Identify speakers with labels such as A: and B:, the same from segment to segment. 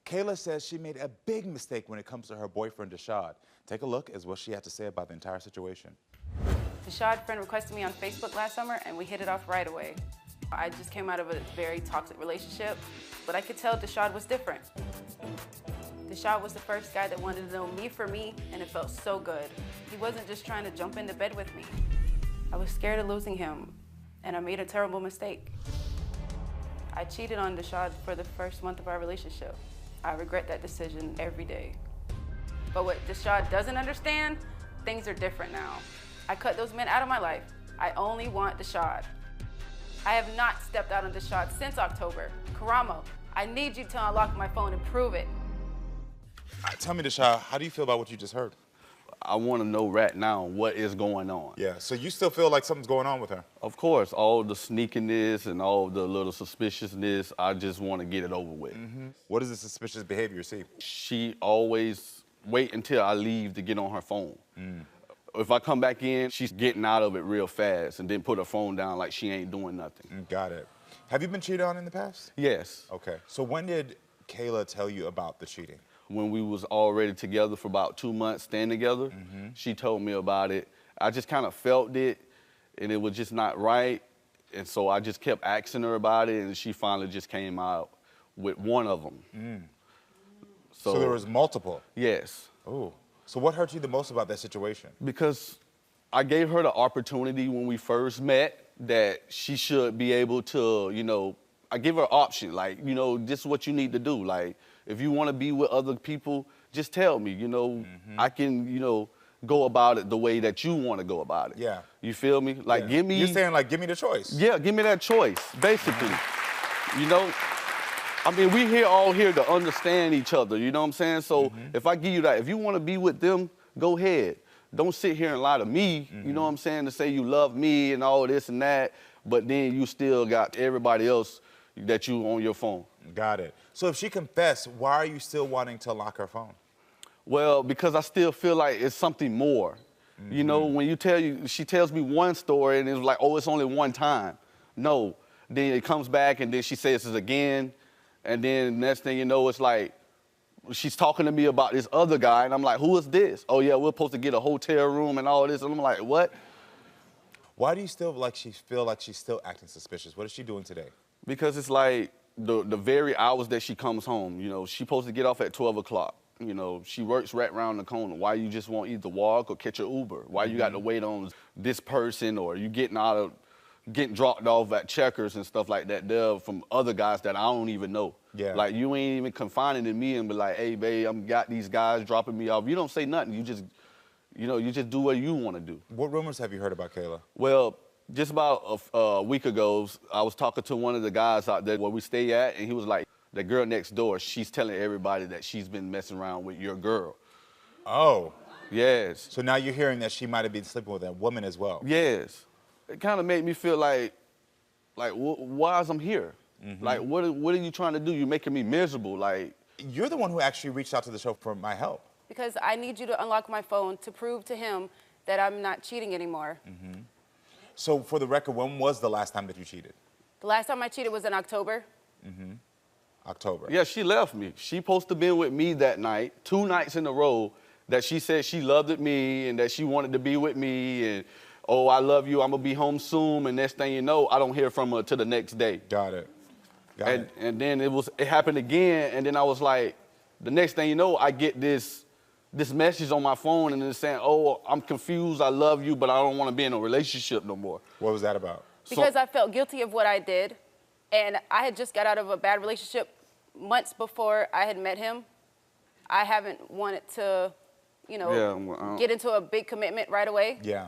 A: Kayla says she made a big mistake when it comes to her boyfriend, Dashad. Take a look at what she had to say about the entire situation.
B: Dashad friend requested me on Facebook last summer, and we hit it off right away. I just came out of a very toxic relationship, but I could tell Dashad was different. Dashad was the first guy that wanted to know me for me, and it felt so good. He wasn't just trying to jump into bed with me. I was scared of losing him, and I made a terrible mistake. I cheated on Dashad for the first month of our relationship. I regret that decision every day. But what Dashad doesn't understand, things are different now. I cut those men out of my life. I only want Dashad. I have not stepped out on Dashad since October. Karamo, I need you to unlock my phone and prove it.
A: Tell me, Dashad, how do you feel about what you just heard?
C: I want to know right now what is going on.
A: Yeah, so you still feel like something's going on with her?
C: Of course, all the sneakiness and all the little suspiciousness, I just want to get it over with.
A: What is the suspicious behavior you see?
C: She always wait until I leave to get on her phone. If I come back in, she's getting out of it real fast and then put her phone down like she ain't doing nothing.
A: Got it. Have you been cheated on in the past?
C: Yes.
A: Okay. So when did Kayla tell you about the cheating?
C: When we was already together for about 2 months, staying together, she told me about it. I just kind of felt it, and it was just not right. And so I just kept asking her about it, and she finally just came out with one of them.
A: So there was multiple?
C: Yes.
A: Oh. So what hurt you the most about that situation?
C: Because I gave her the opportunity when we first met that she should be able to, you know, I give her an option, like, you know, this is what you need to do. Like, if you want to be with other people, just tell me, you know, I can, you know, go about it the way that you want to go about it.
A: Yeah.
C: You feel me? Like, give me...
A: You're saying, like, give me the choice.
C: Yeah, give me that choice, basically. You know? I mean, we all here to understand each other, you know what I'm saying? So if I give you that, if you want to be with them, go ahead. Don't sit here and lie to me, you know what I'm saying, to say you love me and all this and that, but then you still got everybody else that you on your phone.
A: Got it. So if she confessed, why are you still wanting to lock her phone?
C: Well, because I still feel like it's something more. You know, when she tells me one story and it's like, oh, it's only one time. No, then it comes back and then she says it's again. And then next thing you know, it's like, she's talking to me about this other guy and I'm like, who is this? Oh yeah, we're supposed to get a hotel room and all this. And I'm like, what?
A: Why do you still feel like she's still acting suspicious? What is she doing today?
C: Because it's like the very hours that she comes home, you know, she's supposed to get off at 12 o'clock. You know, she works right around the corner. Why you just won't either walk or catch an Uber? Why you got to wait on this person, or you getting dropped off at Checkers and stuff like that there from other guys that I don't even know.
A: Yeah.
C: Like, you ain't even confiding in me and be like, hey, babe, I'm got these guys dropping me off. You don't say nothing. You just, you know, you just do what you want to do.
A: What rumors have you heard about Kayla?
C: Well, just about a week ago, I was talking to one of the guys out there where we stay at, and he was like, the girl next door, she's telling everybody that she's been messing around with your girl.
A: Oh.
C: Yes.
A: So now you're hearing that she might have been sleeping with that woman as well.
C: Yes. It kind of made me feel like why is I'm here? Like, what are you trying to do? You're making me miserable. Like,
A: you're the one who actually reached out to the show for my help.
B: Because I need you to unlock my phone to prove to him that I'm not cheating anymore.
A: So for the record, when was the last time that you cheated?
B: The last time I cheated was in October.
A: October.
C: Yeah, she left me. She supposed to been with me that night, 2 nights in a row, that she said she loved me and that she wanted to be with me and, oh, I love you, I'm gonna be home soon, and next thing you know, I don't hear from her till the next day.
A: Got it.
C: And then it happened again, and then I was like, the next thing you know, I get this message on my phone and it's saying, oh, I'm confused, I love you, but I don't want to be in a relationship no more.
A: What was that about?
B: Because I felt guilty of what I did, and I had just got out of a bad relationship months before I had met him. I haven't wanted to, you know, get into a big commitment right away.
A: Yeah.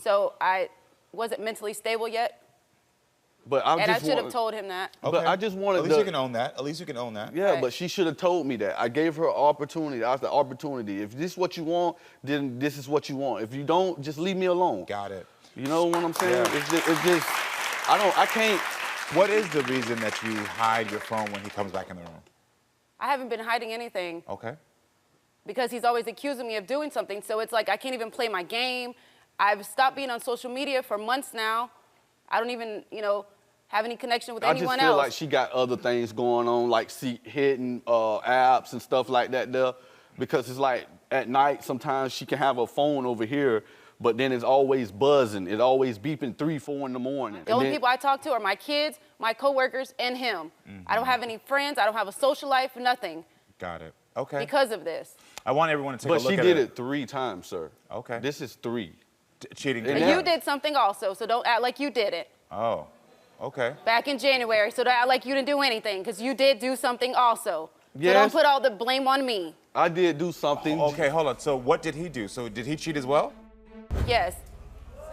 B: So I wasn't mentally stable yet.
C: But
B: I should have told him that.
A: Okay.
C: But I just wanted
A: At least you can own that. At least you can own that.
C: Yeah, right. But she should have told me that. I gave her an opportunity. I was the opportunity. If this is what you want, then this is what you want. If you don't, just leave me alone.
A: Got it.
C: You know what I'm saying?
A: Yeah.
C: It's just, I can't.
A: What is the reason that you hide your phone when he comes back in the room?
B: I haven't been hiding anything.
A: Okay.
B: Because he's always accusing me of doing something, so it's like I can't even play my game. I've stopped being on social media for months now. I don't even, you know, have any connection with
C: I
B: anyone
C: just feel
B: else.
C: like she got other things going on, like hidden apps and stuff like that there. Because it's like at night, sometimes she can have her phone over here, but then it's always buzzing. It's always beeping 3, 4 in the morning.
B: The only people I talk to are my kids, my coworkers, and him. I don't have any friends. I don't have a social life, nothing.
A: Got it. Okay.
B: Because of this.
A: I want everyone to take a
C: But
A: look
C: she
A: at
C: did it 3 times, sir.
A: Okay.
C: This is 3.
A: Cheating.
C: And
B: And you did something also, so don't act like you did it.
A: Oh, okay.
B: Back in January, so don't act like you didn't do anything, because you did do something also.
C: Yes.
B: So don't put all the blame on me.
C: I did do something.
A: Okay, hold on. So what did he do? So did he cheat as well?
B: Yes.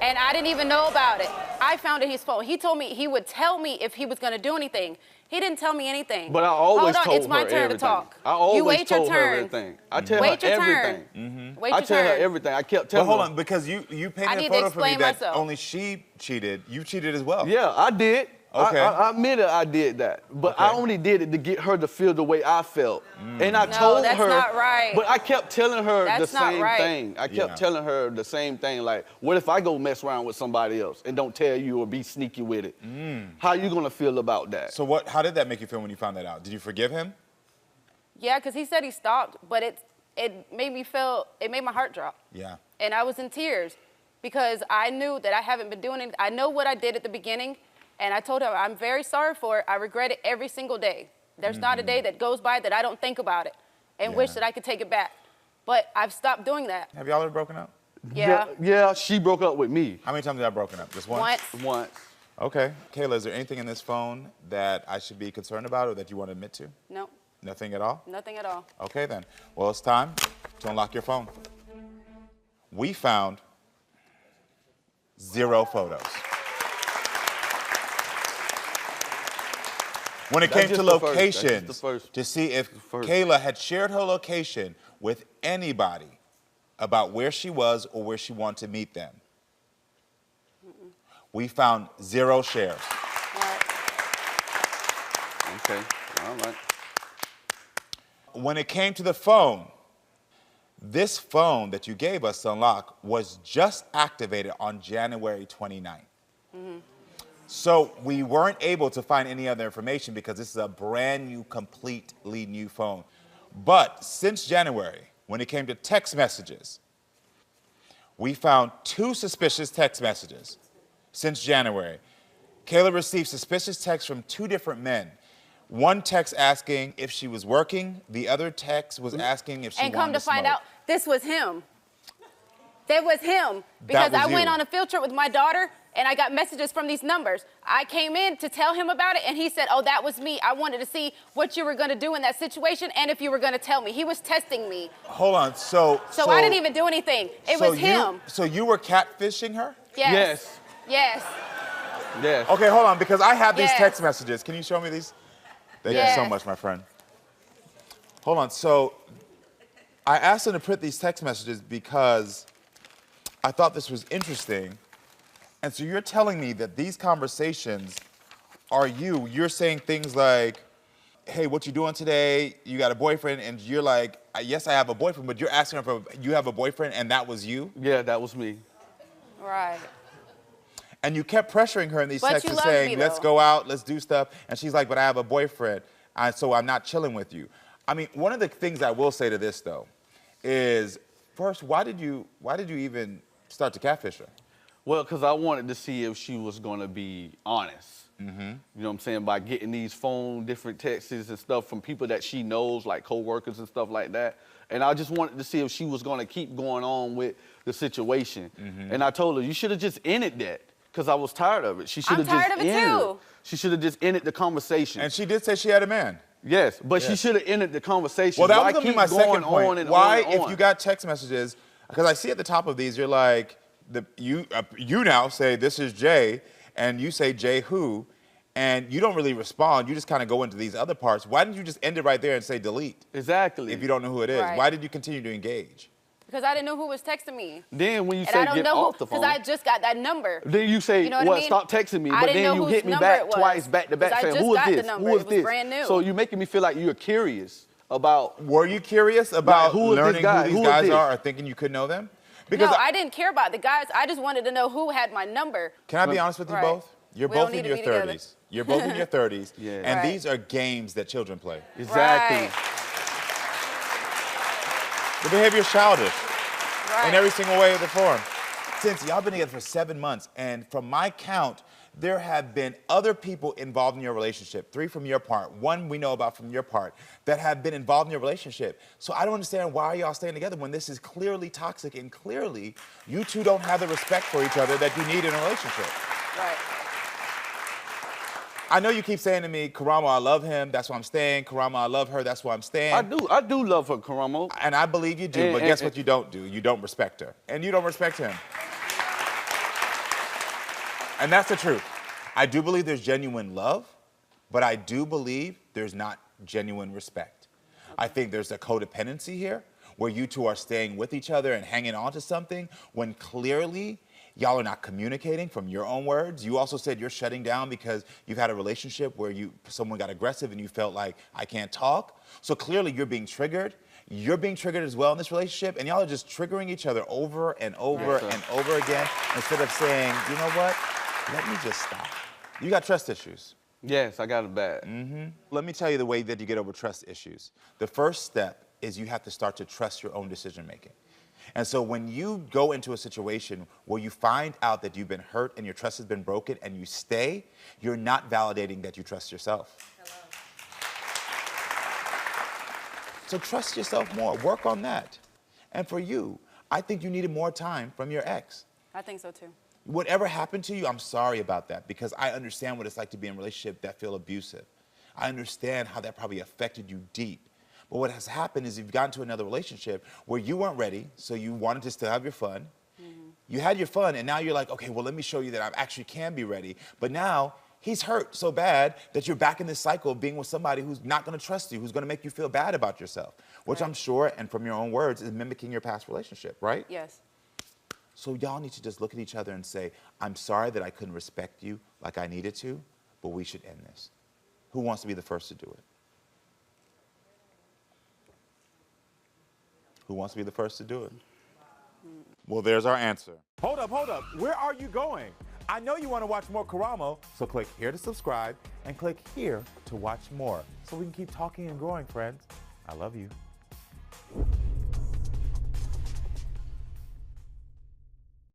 B: And I didn't even know about it. I found it in his phone. He told me he would tell me if he was going to do anything. He didn't tell me anything.
C: But I always
B: Hold on,
C: told
B: it's my
C: her
B: turn
C: everything.
B: to talk.
C: I always
B: you wait
C: told
B: your
C: her
B: turn.
C: everything. I tell
B: Wait
C: her
B: your
C: everything.
B: turn. Wait
C: I
B: your
C: tell
B: turn.
C: her everything. I kept telling
A: But hold
C: her.
A: on, because you
B: I
A: painted
B: need
A: a
B: to
A: photo for me
B: explain
A: that
B: myself.
A: only she cheated. You cheated as well.
C: Yeah, I did.
A: Okay.
C: I admitted I did that. But I
A: Okay.
C: only did it to get her to feel the way I felt. And I
B: No,
C: told
B: that's
C: her.
B: not right.
C: But I kept telling her
B: That's
C: the
B: not
C: same
B: right.
C: thing. I kept
A: Yeah.
C: telling her the same thing. Like, what if I go mess around with somebody else and don't tell you or be sneaky with it? How you gonna feel about that?
A: So how did that make you feel when you found that out? Did you forgive him?
B: Yeah, because he said he stopped, but it made me feel, it made my heart drop.
A: Yeah.
B: And I was in tears because I knew that I haven't been doing it. I know what I did at the beginning, and I told her I'm very sorry for it. I regret it every single day. There's not a day that goes by that I don't think about it and wish
A: Yeah.
B: that I could take it back. But I've stopped doing that.
A: Have y'all ever broken up?
B: Yeah.
C: Yeah, she broke up with me
A: How many times have y'all broken up? Just once?
C: once.
A: Okay. Kayla, is there anything in this phone that I should be concerned about or that you want to admit to?
B: No,
A: Nothing at all?
B: nothing at all.
A: Okay then. Well, it's time to unlock your phone. We found 0 photos. When it
C: That's
A: came to
C: just the first. That's
A: locations,
C: just the first.
A: to see if
C: First.
A: Kayla had shared her location with anybody about where she was or where she wanted to meet them. We found 0 shares.
B: All right.
C: Okay, all right.
A: When it came to the phone, this phone that you gave us to unlock was just activated on January 29th. So we weren't able to find any other information because this is a brand new, completely new phone. But since January, when it came to text messages, we found 2 suspicious text messages since January. Kayla received suspicious texts from 2 different men. One text asking if she was working. The other text was asking if she
B: And
A: wanted
B: come to find
A: smoke.
B: out, this was him. That was him. Because
A: was
B: I went
A: you.
B: on a field trip with my daughter, and I got messages from these numbers. I came in to tell him about it, and he said, oh, that was me. I wanted to see what you were going to do in that situation and if you were going to tell me. He was testing me.
A: Hold on. So
B: So I didn't even do anything. It was him.
A: So you were catfishing her?
B: Yes. Yes.
C: Yes.
A: Okay, hold on, because I have these
B: Yes.
A: text messages. Can you show me these? Thank you so
B: Yes.
A: much, my friend. Hold on. So I asked him to print these text messages because I thought this was interesting. And so you're telling me that these conversations are you. You're saying things like, hey, what you doing today? You got a boyfriend? And you're like, yes, I have a boyfriend, but you're asking her if you have a boyfriend and that was you?
C: Yeah, that was me.
B: Right.
A: And you kept pressuring her in these
B: But
A: texts
B: you
A: and
B: loved
A: saying,
B: me,
A: let's
B: though.
A: go out, let's do stuff. And she's like, but I have a boyfriend, so I'm not chilling with you. I mean, one of the things I will say to this, though, is first, why did you even start to catfish her?
C: Well, because I wanted to see if she was going to be honest. You know what I'm saying? By getting these different texts and stuff from people that she knows, like coworkers and stuff like that. And I just wanted to see if she was going to keep going on with the situation. And I told her, you should have just ended that. Because I was tired of it. She should have just
B: tired of it
C: ended
B: too.
C: She should have just ended the conversation.
A: And she did say she had a man.
C: Yes, but she should have ended the conversation.
A: Well, that
C: Why
A: was going to be
C: keep
A: my
C: going
A: second point.
C: on and
A: Why,
C: on and
A: if you got text messages, because I see at the top of these, you're like, you now say, this is Jay, and you say, Jay who? And you don't really respond. You just kind of go into these other parts. Why didn't you just end it right there and say delete?
C: Exactly.
A: If you don't know who it is.
B: Right.
A: Why did you continue to engage?
B: Because I didn't know who was texting me.
C: Then when you
B: And
C: say
B: I don't
C: get
B: know
C: off
B: who,
C: the phone,
B: because I just got that number.
C: then you say,
B: You know what
C: well,
B: I mean?
C: stop texting me.
B: I
C: But
B: didn't
C: then
B: know
C: you
B: whose
C: hit me
B: number
C: back
B: it was,
C: twice, back to back,
B: because I
C: saying,
B: just
C: who is
B: got the
C: this?
B: number.
C: Who is
B: It was
C: this?
B: brand new.
C: So you're making me feel like you're curious about.
A: Were you curious about
C: who is this
A: learning
C: guy?
A: who
C: Who
A: these
C: is
A: guys
C: this?
A: are or thinking you could know them?
B: No, I didn't care about the guys. I just wanted to know who had my number.
A: Can I be honest with you
B: Right.
A: both? You're
B: We don't
A: both in
B: need to
A: your
B: be together.
A: 30s. You're both in your 30s.
C: Yeah.
A: And
B: Right.
A: these are games that children play.
C: Exactly.
B: Right.
A: The behavior is childish
B: Right.
A: in every single way of the form. Since y'all been together for 7 months, and from my count, there have been other people involved in your relationship, 3 from your part, 1 we know about from your part, that have been involved in your relationship. So I don't understand why y'all staying together when this is clearly toxic and clearly you two don't have the respect for each other that you need in a relationship.
B: Right.
A: I know you keep saying to me, Karamo, I love him, that's why I'm staying. Karamo, I love her, that's why I'm staying.
C: I do love her, Karamo.
A: And I believe you do, but guess what you don't do? You don't respect her. And you don't respect him. And that's the truth. I do believe there's genuine love, but I do believe there's not genuine respect. I think there's a codependency here where you two are staying with each other and hanging on to something when clearly y'all are not communicating from your own words. You also said you're shutting down because you've had a relationship where someone got aggressive and you felt like, I can't talk. So clearly you're being triggered. You're being triggered as well in this relationship, and y'all are just triggering each other over and over and over again instead of saying, you know what, let me just stop. You got trust issues.
C: Yes, I got it bad.
A: Let me tell you the way that you get over trust issues. The first step is you have to start to trust your own decision making. And so when you go into a situation where you find out that you've been hurt and your trust has been broken and you stay, you're not validating that you trust yourself. So trust yourself more. Work on that. And for you, I think you needed more time from your ex.
B: I think so too.
A: Whatever happened to you, I'm sorry about that because I understand what it's like to be in a relationship that feel abusive. I understand how that probably affected you deep. But what has happened is you've gotten to another relationship where you weren't ready, so you wanted to still have your fun. You had your fun, and now you're like, okay, well, let me show you that I actually can be ready. But now he's hurt so bad that you're back in this cycle of being with somebody who's not going to trust you, who's going to make you feel bad about yourself, which I'm sure, and from your own words, is mimicking your past relationship, right?
B: Yes.
A: So y'all need to just look at each other and say, I'm sorry that I couldn't respect you like I needed to, but we should end this. Who wants to be the first to do it? Who wants to be the first to do it? Well, there's our answer. Hold up. Where are you going? I know you want to watch more Karamo, so click here to subscribe and click here to watch more so we can keep talking and growing, friends. I love you.